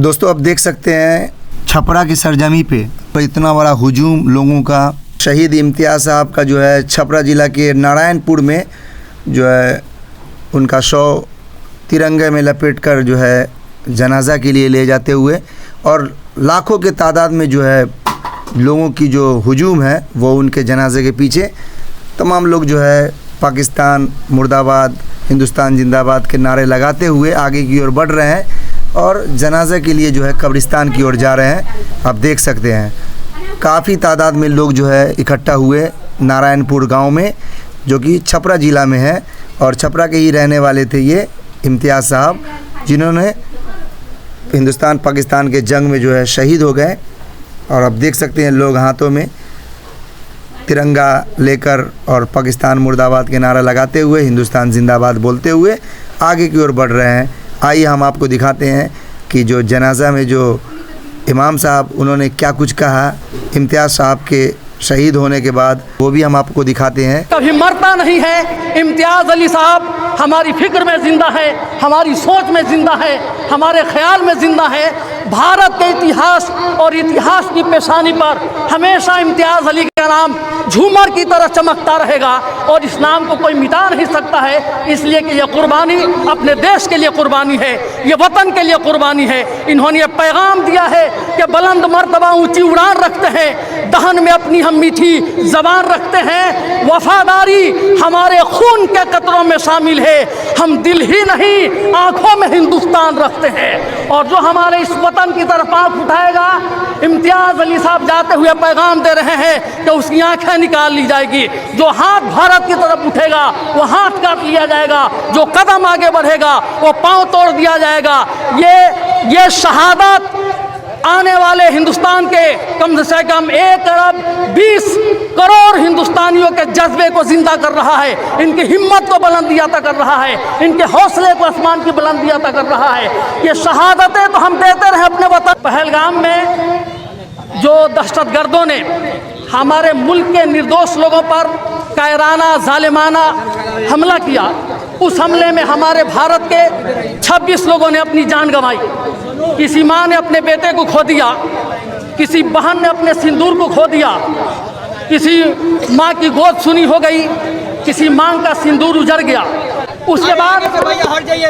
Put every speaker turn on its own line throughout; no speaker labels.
दोस्तों अब देख सकते हैं छपरा की सरजमी पे इतना बड़ा हुजूम लोगों का। शहीद इम्तियाज़ साहब का जो है छपरा ज़िला के नारायणपुर में जो है उनका शव तिरंगे में लपेटकर जो है जनाजा के लिए ले जाते हुए और लाखों के तादाद में जो है लोगों की जो हुजूम है वो उनके जनाजे के पीछे तमाम लोग जो है पाकिस्तान मुर्दाबाद हिंदुस्तान जिंदाबाद के नारे लगाते हुए आगे की ओर बढ़ रहे हैं और जनाजा के लिए जो है कब्रिस्तान की ओर जा रहे हैं। आप देख सकते हैं काफ़ी तादाद में लोग जो है इकट्ठा हुए नारायणपुर गांव में, जो कि छपरा ज़िला में है और छपरा के ही रहने वाले थे ये इम्तियाज़ साहब, जिन्होंने हिंदुस्तान पाकिस्तान के जंग में जो है शहीद हो गए। और अब देख सकते हैं लोग हाथों में तिरंगा लेकर और पाकिस्तान मुर्दाबाद के नारा लगाते हुए हिंदुस्तान जिंदाबाद बोलते हुए आगे की ओर बढ़ रहे हैं। आइए हम आपको दिखाते हैं कि जो जनाजा में जो इमाम साहब उन्होंने क्या कुछ कहा इम्तियाज़ साहब के शहीद होने के बाद, वो भी हम आपको दिखाते हैं।
कभी मरता नहीं है इम्तियाज़ अली साहब, हमारी फिक्र में ज़िंदा है, हमारी सोच में ज़िंदा है, हमारे ख्याल में ज़िंदा है। भारत के इतिहास और इतिहास की पेशानी पर हमेशा इम्तियाज़ अली का नाम झूमर की तरह चमकता रहेगा और इस नाम को कोई मिटा नहीं सकता है, इसलिए कि यह कुर्बानी अपने देश के लिए कुर्बानी है, ये वतन के लिए कुर्बानी है। इन्होंने ये पैगाम दिया है कि बुलंद मर्तबा ऊंची उड़ान रखते हैं, दहन में अपनी हम मीठी ज़बान रखते हैं, वफादारी हमारे खून के कतरों में शामिल है, हम दिल ही नहीं आँखों में हिंदुस्तान रखते हैं। और जो हमारे इस वतन की तरफ आँख उठाएगा, इम्तियाज़ अली साहब जाते हुए पैगाम दे रहे हैं कि उसकी आंखें निकाल ली जाएगी। जो हाथ भारत की तरफ उठेगा वो हाथ काट लिया जाएगा, जो कदम आगे बढ़ेगा वो पांव तोड़ दिया जाएगा। ये शहादत आने वाले हिंदुस्तान के कम से कम 1 अरब 20 करोड़ हिंदुस्तानियों के जज्बे को जिंदा कर रहा है, इनकी हिम्मत को बुलंदी अता कर रहा है, इनके हौसले को आसमान की बुलंदी अता कर रहा है। ये शहादतें तो हम देते रहे अपने वतन। पहलगाम में जो दहशतगर्दों ने हमारे मुल्क के निर्दोष लोगों पर कायराना जालिमाना हमला किया, उस हमले में हमारे भारत के 26 लोगों ने अपनी जान गंवाई। किसी माँ ने अपने बेटे को खो दिया, किसी बहन ने अपने सिंदूर को खो दिया, किसी माँ की गोद सुनी हो गई, किसी माँ का सिंदूर उजड़ गया। उसके बाद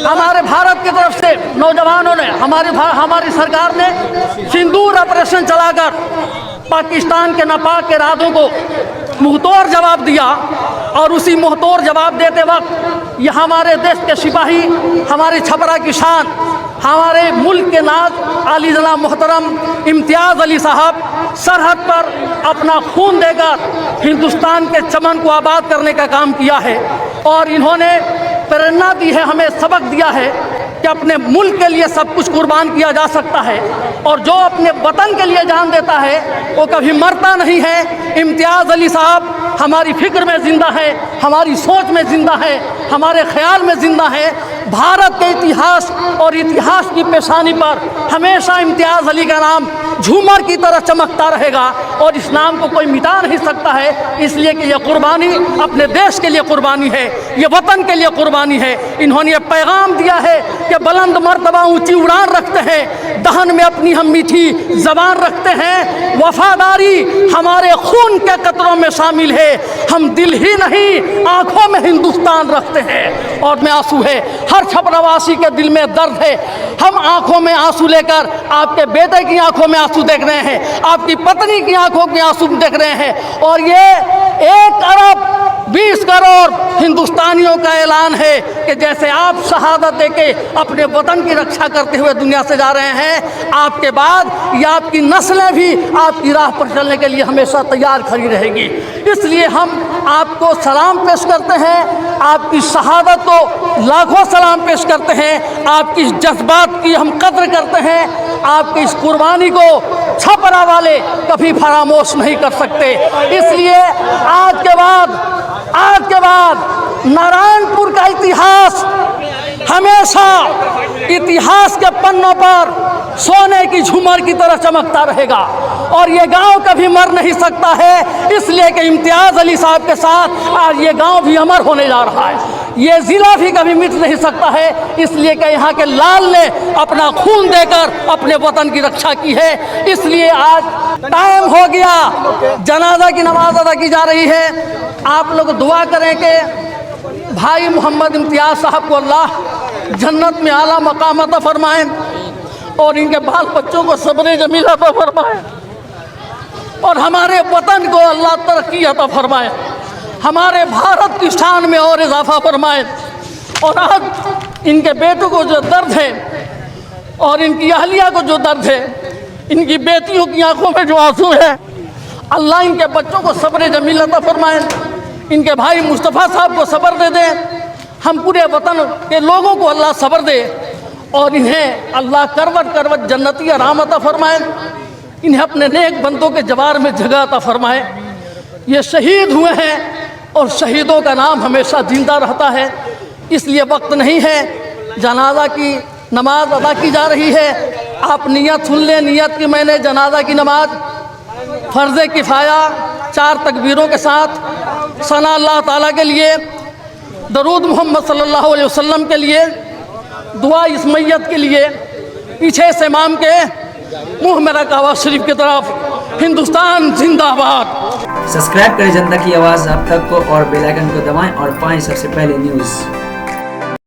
हमारे भारत की तरफ से नौजवानों ने हमारी सरकार ने सिंदूर ऑपरेशन चलाकर पाकिस्तान के नापाक इरादों को मुंहतोड़ जवाब दिया। और उसी मुंहतोड़ जवाब देते वक्त ये हमारे देश के सिपाही, हमारे छपरा की शान, हमारे मुल्क के नाज आली जनाब मोहतरम इम्तियाज़ अली साहब सरहद पर अपना खून देकर हिंदुस्तान के चमन को आबाद करने का काम किया है। और इन्होंने प्रेरणा दी है, हमें सबक दिया है कि अपने मुल्क के लिए सब कुछ कुर्बान किया जा सकता है और जो अपने वतन के लिए जान देता है वो कभी मरता नहीं है। इम्तियाज़ अली साहब हमारी फिक्र में ज़िंदा है, हमारी सोच में ज़िंदा है, हमारे ख्याल में ज़िंदा है। भारत के इतिहास और इतिहास की पेशानी पर हमेशा इम्तियाज़ अली का नाम झूमर की तरह चमकता रहेगा और इस नाम को कोई मिटा नहीं सकता है, इसलिए कि यह कुर्बानी अपने देश के लिए कुर्बानी है, ये वतन के लिए कुर्बानी है। इन्होंने ये पैगाम दिया है कि बुलंद मर्तबा ऊंची उड़ान रखते हैं, दहन में अपनी हम मीठी ज़बान रखते हैं, वफादारी हमारे खून के कतरों में शामिल है, हम दिल ही नहीं आँखों में हिंदुस्तान रखते हैं। और में आंसू है, हर छपरावासी के दिल में दर्द है। हम आंखों में आंसू लेकर आपके बेटे की आंखों में आंसू देख रहे हैं, आपकी पत्नी की आंखों में आंसू देख रहे हैं। और ये 1 अरब 20 करोड़ हिंदुस्तानियों का ऐलान है कि जैसे आप शहादत देके अपने वतन की रक्षा करते हुए दुनिया से जा रहे हैं, आपके बाद या आपकी नस्लें भी आपकी राह पर चलने के लिए हमेशा तैयार खड़ी रहेगी। इसलिए हम आपको सलाम पेश करते हैं, आपकी शहादत को लाखों सलाम पेश करते हैं, आपकी इस जज्बात की हम कद्र करते हैं, आपकी इस कुर्बानी को छपरा वाले कभी फरामोश नहीं कर सकते। इसलिए आज के बाद नारायणपुर का इतिहास हमेशा इतिहास के पन्नों पर सोने की झूमर की तरह चमकता रहेगा और ये गांव कभी मर नहीं सकता है, इसलिए कि इम्तियाज़ अली साहब के साथ आज ये गांव भी अमर होने जा रहा है। ये ज़िला भी कभी मिट नहीं सकता है, इसलिए कि यहाँ के लाल ने अपना खून देकर अपने वतन की रक्षा की है। इसलिए आज टाइम हो गया, जनाजा की नमाज अदा की जा रही है। आप लोग दुआ करें कि भाई मोहम्मद इम्तियाज़ साहब को अल्लाह जन्नत में आला मकाम अता फरमाएं और इनके बाल बच्चों को सब्र जमील अता फरमाएं और हमारे वतन को अल्लाह तरक्की अता फरमाए, हमारे भारत की शान में और इजाफा फरमाए। और आज इनके बेटों को जो दर्द है और इनकी अहलिया को जो दर्द है, इनकी बेटियों की आंखों में जो आंसू है, अल्लाह इनके बच्चों को सब्र जमील अता फरमाए, इनके भाई मुस्तफ़ा साहब को सब्र दे दें, हम पूरे वतन के लोगों को अल्लाह सब्र दे और इन्हें अल्लाह करवट करवट जन्नती आराम अता फरमाए, इन्हें अपने नेक बंदों के जवार में जगह अता फरमाए। ये शहीद हुए हैं और शहीदों का नाम हमेशा जिंदा रहता है, इसलिए वक्त नहीं है, जनाजा की नमाज अदा की जा रही है। आप नियत सुन लें, नियत की मैंने जनाजा की नमाज फ़र्ज़ किफ़ाया 4 तकबीरों के साथ सना अल्लाह ताला के लिए, दरूद मोहम्मद सल्लल्लाहु अलैहि वसल्लम के लिए, दुआ इस मैयत के लिए, पीछे से इमाम के मुँह में रखा हुआ शरीफ की तरफ हिंदुस्तान जिंदाबाद।
सब्सक्राइब करें जनता की आवाज़ आप तक को और बेल आइकन को दबाएं और पाएं सबसे पहले न्यूज़।